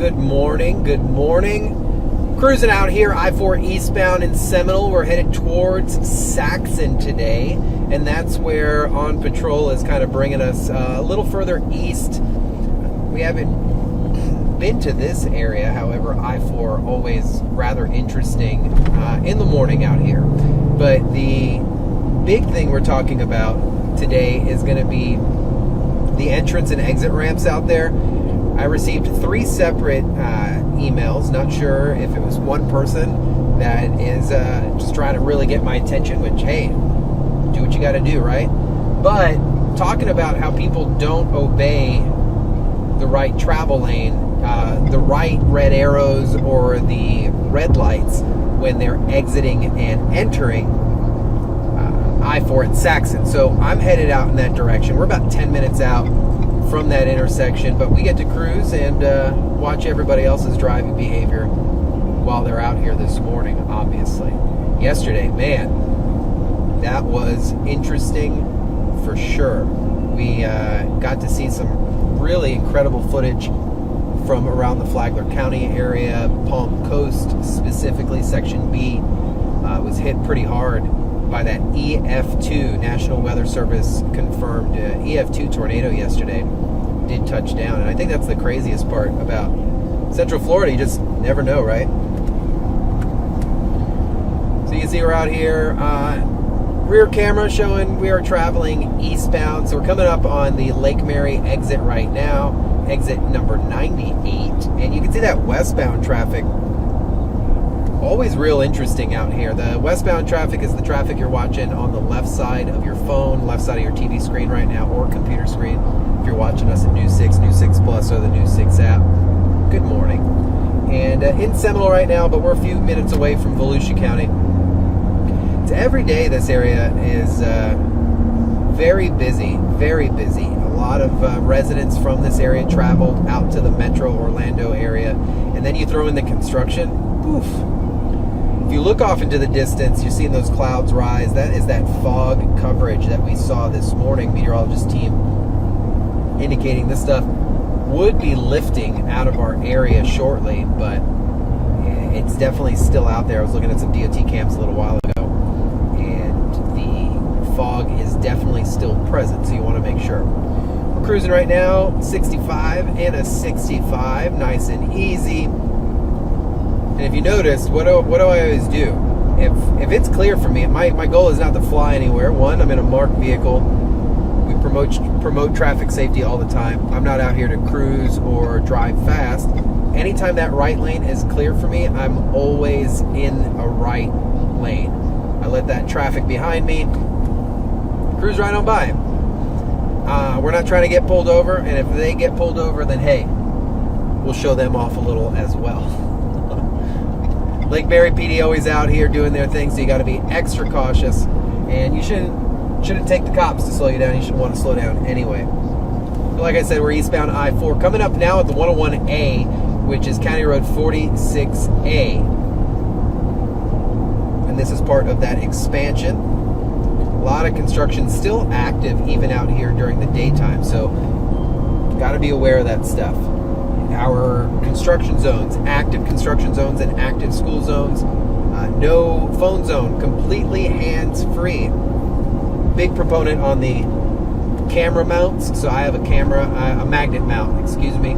Good morning, good morning. Cruising out here, I-4 eastbound in Seminole. We're headed towards Saxon today, and that's where On Patrol is kind of bringing us a little further east. We haven't been to this area, however, I-4 always rather interesting in the morning out here. But the big thing we're talking about today is going to be the entrance and exit ramps out there. I received 3 separate emails. Not sure if it was one person that is just trying to really get my attention, which, hey, do what you got to do, right? But talking about how people don't obey the right travel lane, the right red arrows or the red lights when they're exiting and entering I-4 at Saxon. So I'm headed out in that direction. We're about 10 minutes out from that intersection, but we get to cruise and watch everybody else's driving behavior while they're out here this morning, obviously. Yesterday, man, that was interesting for sure. We got to see some really incredible footage from around the Flagler County area. Palm Coast, specifically Section B, was hit pretty hard by that EF2, National Weather Service confirmed EF2 tornado yesterday. Did touch down, and I think that's the craziest part about Central Florida. You just never know, right? So you can see we're out here, rear camera showing we are traveling eastbound. So we're coming up on the Lake Mary exit right now, exit number 98, and you can see that westbound traffic. Always real interesting out here. The westbound traffic is the traffic you're watching on the left side of your phone, left side of your TV screen right now, or computer screen. If you're watching us at News 6, News 6 Plus, or the News 6 app, good morning. And in Seminole right now, but we're a few minutes away from Volusia County. It's every day this area is very busy, very busy. A lot of residents from this area traveled out to the Metro Orlando area. And then you throw in the construction, oof. If you look off into the distance, you're seeing those clouds rise. That is that fog coverage that we saw this morning. Meteorologist team indicating this stuff would be lifting out of our area shortly, but it's definitely still out there. I was looking at some DOT cams a little while ago, and the fog is definitely still present, so you want to make sure. We're cruising right now, 65 and a 65, nice and easy. And if you notice, what do I always do? If it's clear for me, my goal is not to fly anywhere. One, I'm in a marked vehicle. We promote traffic safety all the time. I'm not out here to cruise or drive fast. Anytime that right lane is clear for me, I'm always in a right lane. I let that traffic behind me cruise right on by. We're not trying to get pulled over, and if they get pulled over, then hey, we'll show them off a little as well. Lake Mary PD always out here doing their thing, so you got to be extra cautious, and you shouldn't take the cops to slow you down. You should want to slow down anyway. But like I said, we're eastbound I-4, coming up now at the 101A, which is County Road 46A, and this is part of that expansion. A lot of construction still active even out here during the daytime, so got to be aware of that stuff. Our construction zones, active construction zones and active school zones, no phone zone, completely hands-free. Big proponent on the camera mounts. So I have a magnet mount, excuse me.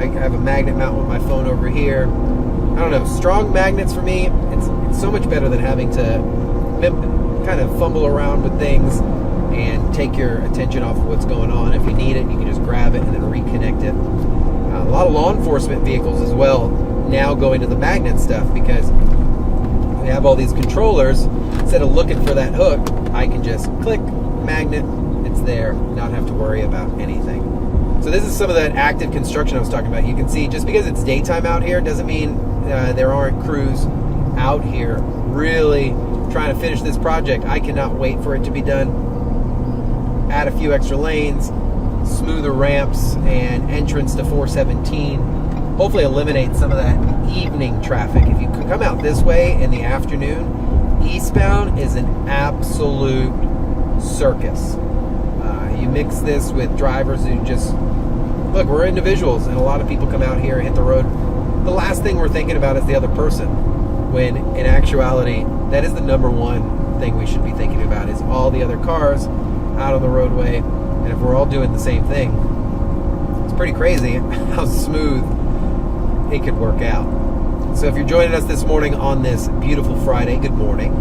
I have a magnet mount with my phone over here. I don't know, strong magnets for me, it's so much better than having to kind of fumble around with things and take your attention off of what's going on. If you need it, you can just grab it and then reconnect it. A lot of law enforcement vehicles as well now going to the magnet stuff, because we have all these controllers. Instead of looking for that hook, I can just click magnet, it's there, not have to worry about anything. So this is some of that active construction I was talking about. You can see just because it's daytime out here doesn't mean there aren't crews out here really trying to finish this project. I cannot wait for it to be done. Add a few extra lanes, smoother ramps, and entrance to 417. Hopefully eliminate some of that evening traffic. If you could come out this way in the afternoon, eastbound is an absolute circus. You mix this with drivers who just look, we're individuals, and a lot of people come out here and hit the road. The last thing we're thinking about is the other person, when in actuality, that is the number one thing we should be thinking about, is all the other cars out on the roadway. And if we're all doing the same thing, it's pretty crazy how smooth it could work out. So if you're joining us this morning on this beautiful Friday, good morning.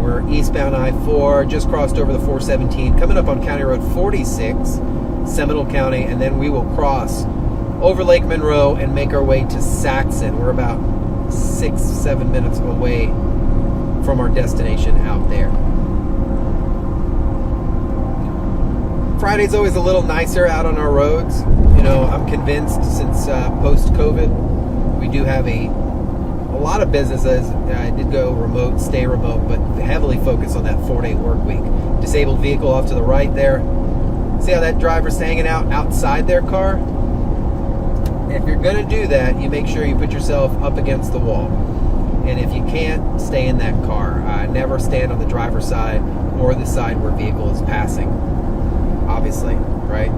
We're eastbound I-4, just crossed over the 417, coming up on County Road 46, Seminole County, and then we will cross over Lake Monroe and make our way to Saxon. We're about 6-7 minutes away from our destination out there. Friday's always a little nicer out on our roads. You know, I'm convinced since post-COVID, we do have a lot of businesses. I did go remote, stay remote, but heavily focus on that 4-day work week. Disabled vehicle off to the right there. See how that driver's hanging out outside their car? If you're going to do that, you make sure you put yourself up against the wall. And if you can't, stay in that car. Never stand on the driver's side or the side where vehicle is passing. Obviously, right?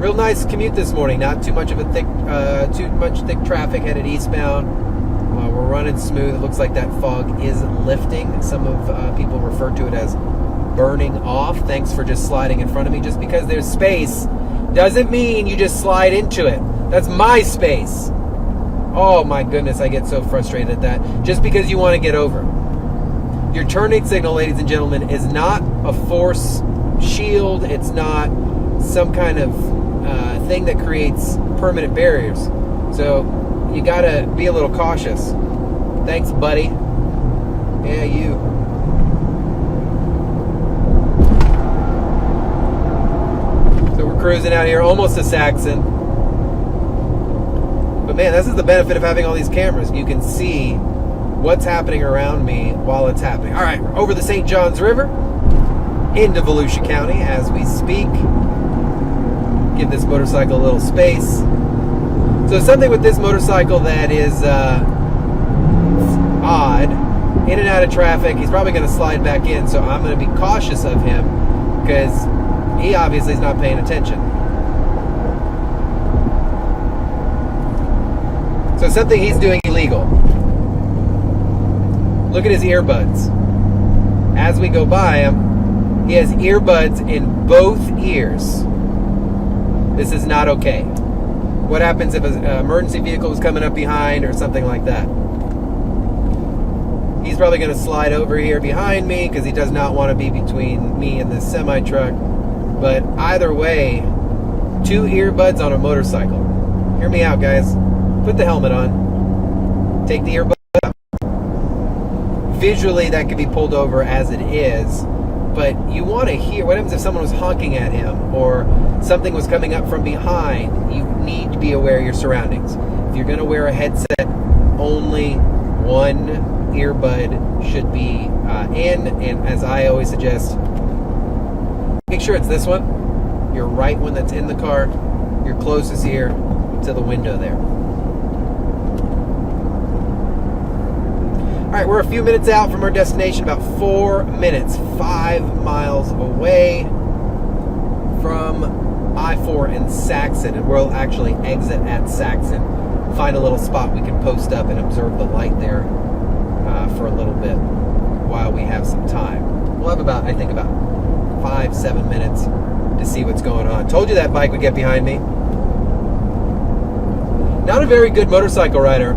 Real nice commute this morning. Not too much of a thick traffic headed eastbound. We're running smooth. It looks like that fog is lifting. Some of people refer to it as burning off. Thanks for just sliding in front of me. Just because there's space doesn't mean you just slide into it. That's my space. Oh my goodness, I get so frustrated at that. Just because you want to get over. Your turning signal, ladies and gentlemen, is not a force shield. It's not some kind of thing that creates permanent barriers. So you gotta be a little cautious. Thanks, buddy. Yeah, you. So we're cruising out here, almost to Saxon. But man, this is the benefit of having all these cameras. You can see what's happening around me while it's happening. All right, we're over the St. Johns River into Volusia County as we speak. Give this motorcycle a little space. So something with this motorcycle that is odd, in and out of traffic. He's probably going to slide back in, so I'm going to be cautious of him because he obviously is not paying attention. So something he's doing illegal. Look at his earbuds. As we go by him, he has earbuds in both ears. This is not okay. What happens if an emergency vehicle is coming up behind or something like that? He's probably going to slide over here behind me because he does not want to be between me and this semi-truck. But either way, 2 earbuds on a motorcycle. Hear me out, guys. Put the helmet on. Take the earbuds out. Visually, that could be pulled over as it is. But you want to hear, what happens if someone was honking at him or something was coming up from behind? You need to be aware of your surroundings. If you're going to wear a headset, only one earbud should be in. And as I always suggest, make sure it's this one, your right one that's in the car, your closest ear to the window there. All right, we're a few minutes out from our destination, about 4 minutes, 5 miles away from I-4 in Saxon, and we'll actually exit at Saxon, find a little spot we can post up and observe the light there for a little bit while we have some time. We'll have about 5-7 minutes to see what's going on. Told you that bike would get behind me. Not a very good motorcycle rider.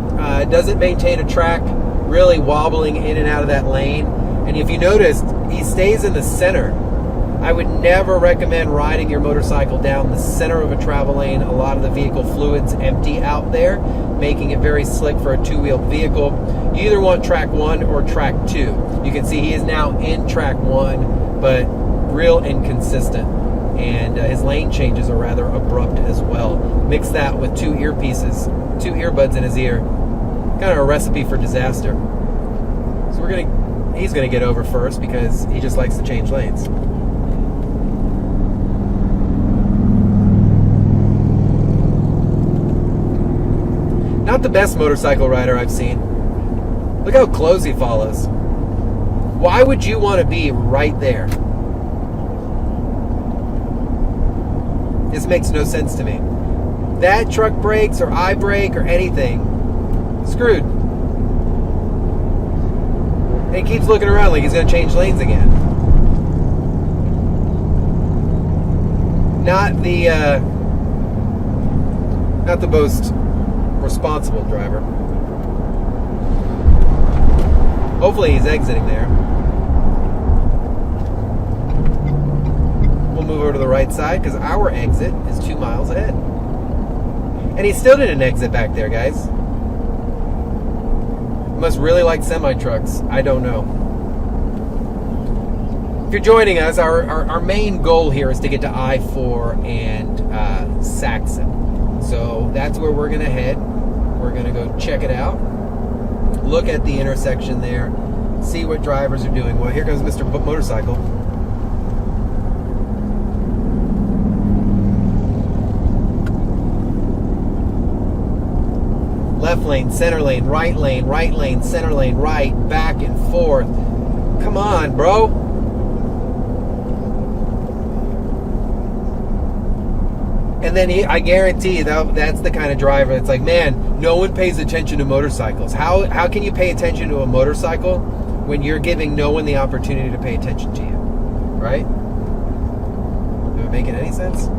Doesn't maintain a track, really wobbling in and out of that lane. And if you noticed, he stays in the center. I would never recommend riding your motorcycle down the center of a travel lane. A lot of the vehicle fluid's empty out there, making it very slick for a 2-wheeled vehicle. You either want track 1 or track 2. You can see he is now in track 1, but real inconsistent. And his lane changes are rather abrupt as well. Mix that with 2 earpieces, 2 earbuds in his ear. Kind of a recipe for disaster. So he's gonna get over first because he just likes to change lanes. Not the best motorcycle rider I've seen. Look how close he follows. Why would you want to be right there? This makes no sense to me. That truck brakes or I brake or anything, screwed. And he keeps looking around like he's going to change lanes again. Not the most responsible driver. Hopefully he's exiting there. We'll move over to the right side because our exit is 2 miles ahead. And he still didn't exit back there, guys. Must really like semi-trucks. I don't know. If you're joining us, our main goal here is to get to I-4 and Saxon. So that's where we're going to head. We're going to go check it out. Look at the intersection there. See what drivers are doing. Well, here comes Mr. Motorcycle. Left lane, center lane, right lane, center lane, right, back and forth. Come on, bro. And then I guarantee that's the kind of driver that's like, man, no one pays attention to motorcycles. How can you pay attention to a motorcycle when you're giving no one the opportunity to pay attention to you? Right? Am I making any sense?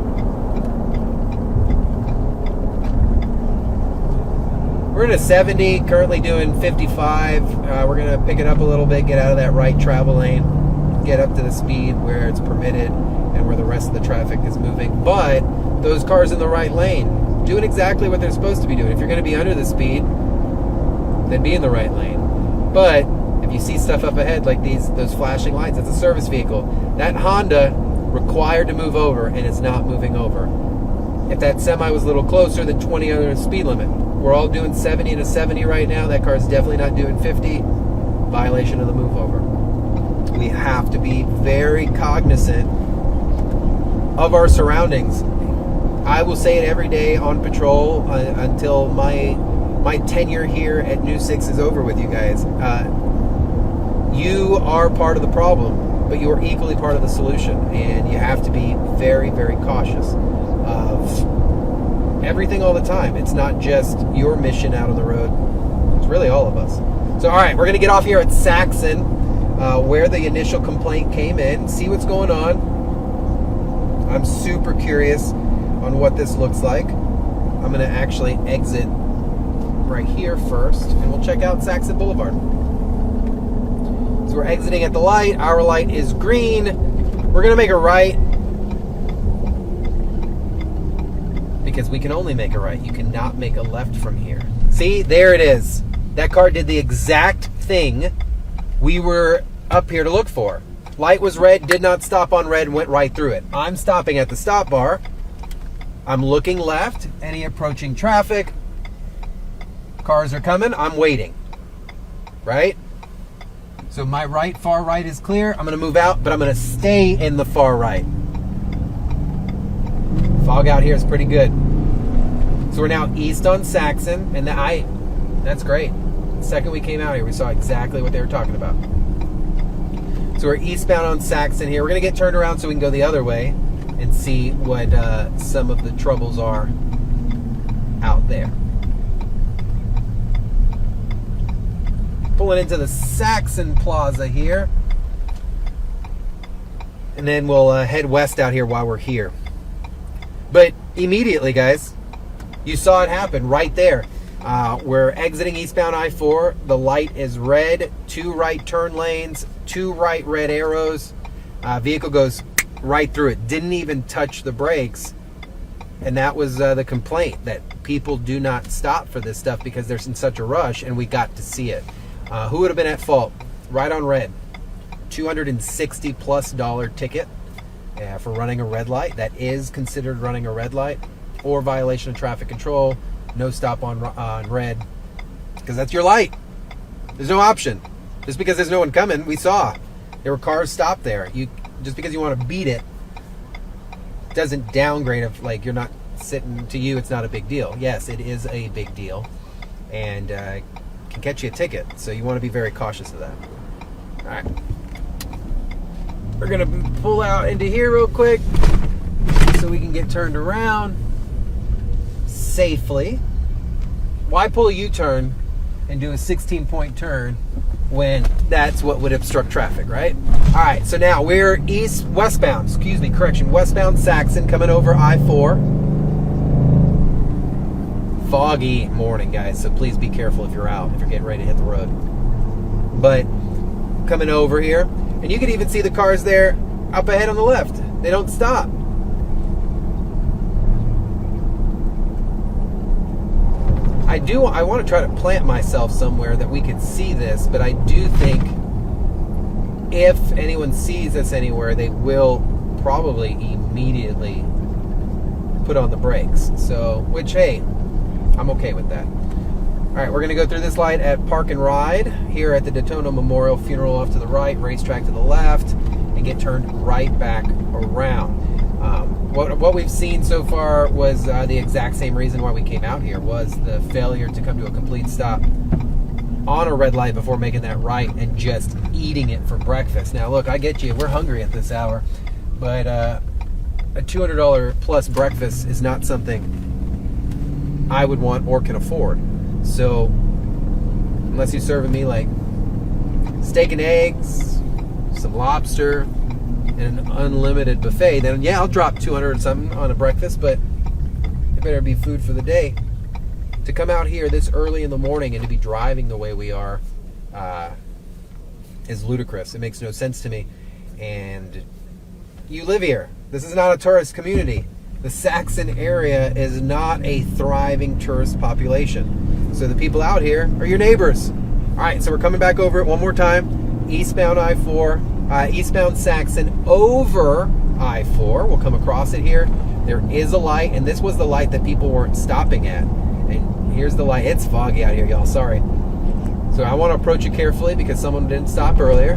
We're in a 70, currently doing 55. We're going to pick it up a little bit, get out of that right travel lane, get up to the speed where it's permitted and where the rest of the traffic is moving. But those cars in the right lane doing exactly what they're supposed to be doing. If you're going to be under the speed, then be in the right lane. But if you see stuff up ahead like those flashing lights, it's a service vehicle. That Honda required to move over and it's not moving over. If that semi was a little closer, then 20 under the speed limit. We're all doing 70 to 70 right now. That car's definitely not doing 50. Violation of the move over. We have to be very cognizant of our surroundings. I will say it every day on patrol until my tenure here at New 6 is over with you guys. You are part of the problem, but you are equally part of the solution, and you have to be very, very cautious of everything all the time. It's not just your mission out on the road. It's really all of us. So, all right, we're going to get off here at Saxon, where the initial complaint came in, see what's going on. I'm super curious on what this looks like. I'm going to actually exit right here first, and we'll check out Saxon Boulevard. So we're exiting at the light. Our light is green. We're going to make a right, because we can only make a right. You cannot make a left from here. See, there it is. That car did the exact thing we were up here to look for. Light was red, did not stop on red, went right through it. I'm stopping at the stop bar. I'm looking left, any approaching traffic. Cars are coming, I'm waiting. Right? So my right, far right is clear. I'm gonna move out, but I'm gonna stay in the far right. Fog out here is pretty good. So we're now east on Saxon, and that's great. The second we came out here, we saw exactly what they were talking about. So we're eastbound on Saxon here. We're going to get turned around so we can go the other way and see what some of the troubles are out there. Pulling into the Saxon Plaza here. And then we'll head west out here while we're here. But immediately, guys, you saw it happen right there. We're exiting eastbound I-4. The light is red. 2 right turn lanes. 2 right red arrows. Vehicle goes right through it. Didn't even touch the brakes. And that was the complaint, that people do not stop for this stuff because they're in such a rush, and we got to see it. Who would have been at fault? Right on red. $260+ ticket for running a red light. That is considered running a red light, or violation of traffic control. No stop on red, because that's your light. There's no option. Just because there's no one coming, we saw there were cars stopped there. Just because you want to beat it doesn't downgrade of, like, you're not sitting, to you it's not a big deal. Yes, it is a big deal, and can catch you a ticket. So you want to be very cautious of that. All right, we're gonna pull out into here real quick. so we can get turned around safely. Why pull a U-turn and do a 16-point turn when that's what would obstruct traffic, right? All right, so now we're westbound Saxon, coming over I-4. Foggy morning, guys, so please be careful if you're out, if you're getting ready to hit the road. But coming over here, and you can even see the cars there up ahead on the left. They don't stop. I want to try to plant myself somewhere that we can see this, but I do think if anyone sees us anywhere, they will probably immediately put on the brakes. So, which, hey, I'm okay with that. All right, we're going to go through this light at Park and Ride here at the Daytona Memorial Funeral off to the right, racetrack to the left, and get turned right back around. What we've seen so far was the exact same reason why we came out here, was the failure to come to a complete stop on a red light before making that right and just eating it for breakfast. Now, look, I get you. We're hungry at this hour, but a $200 plus breakfast is not something I would want or can afford. So, unless you're serving me like steak and eggs, some lobster, and an unlimited buffet, then yeah, I'll drop 200 and something on a breakfast, but it better be food for the day. To come out here this early in the morning and to be driving the way we are is ludicrous. It makes no sense to me. And you live here. This is not a tourist community. The Saxon area is not a thriving tourist population. So the people out here are your neighbors. All right, so we're coming back over it one more time. Eastbound I-4. Eastbound Saxon over I-4. We'll come across it here. There is a light, and this was the light that people weren't stopping at. And here's the light. It's foggy out here, y'all. Sorry. So I want to approach it carefully because someone didn't stop earlier.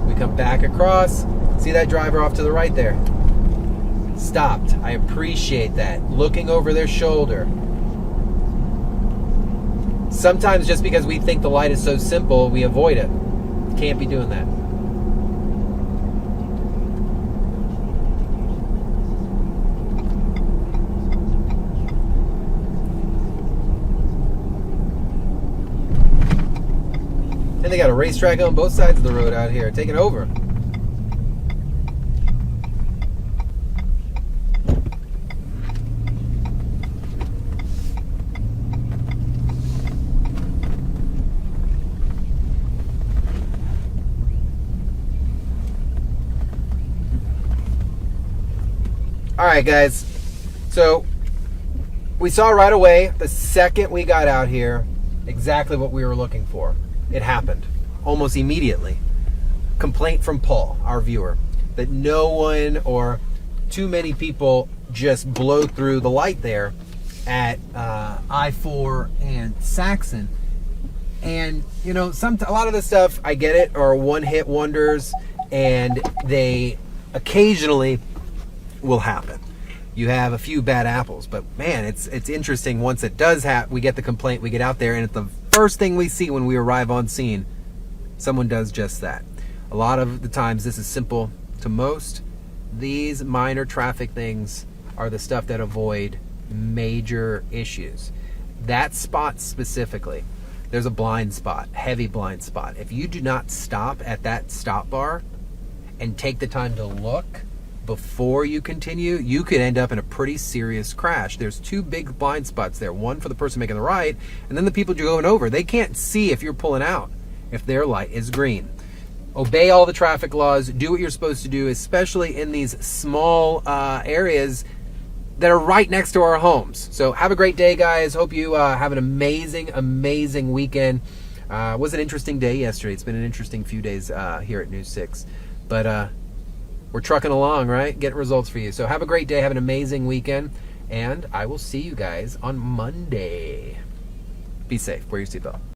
We come back across. See that driver off to the right there? Stopped. I appreciate that. Looking over their shoulder. Sometimes just because we think the light is so simple, we avoid it. Can't be doing that. And they got a racetrack on both sides of the road out here, taking over. All right, guys. So we saw right away, the second we got out here, exactly what we were looking for. It happened almost immediately. Complaint from Paul, our viewer, that no one or too many people just blow through the light there at I-4 and Saxon. And, you know, a lot of this stuff, I get it, are one-hit wonders, and they occasionally will happen. You have a few bad apples, but man, it's interesting. Once it does happen, we get the complaint, we get out there, and it's the first thing we see when we arrive on scene. Someone does just that. A lot of the times this is simple to most. These minor traffic things are the stuff that avoid major issues. That spot specifically, there's a blind spot, heavy blind spot. If you do not stop at that stop bar and take the time to look before you continue, you could end up in a pretty serious crash. There's two big blind spots there. One for the person making the right, and then the people going over. They can't see if you're pulling out, if their light is green. Obey all the traffic laws. Do what you're supposed to do, especially in these small areas that are right next to our homes. So have a great day, guys. Hope you have an amazing, amazing weekend. It was an interesting day yesterday. It's been an interesting few days here at News 6. But we're trucking along, right? Getting results for you. So have a great day. Have an amazing weekend. And I will see you guys on Monday. Be safe. Wear your seatbelt.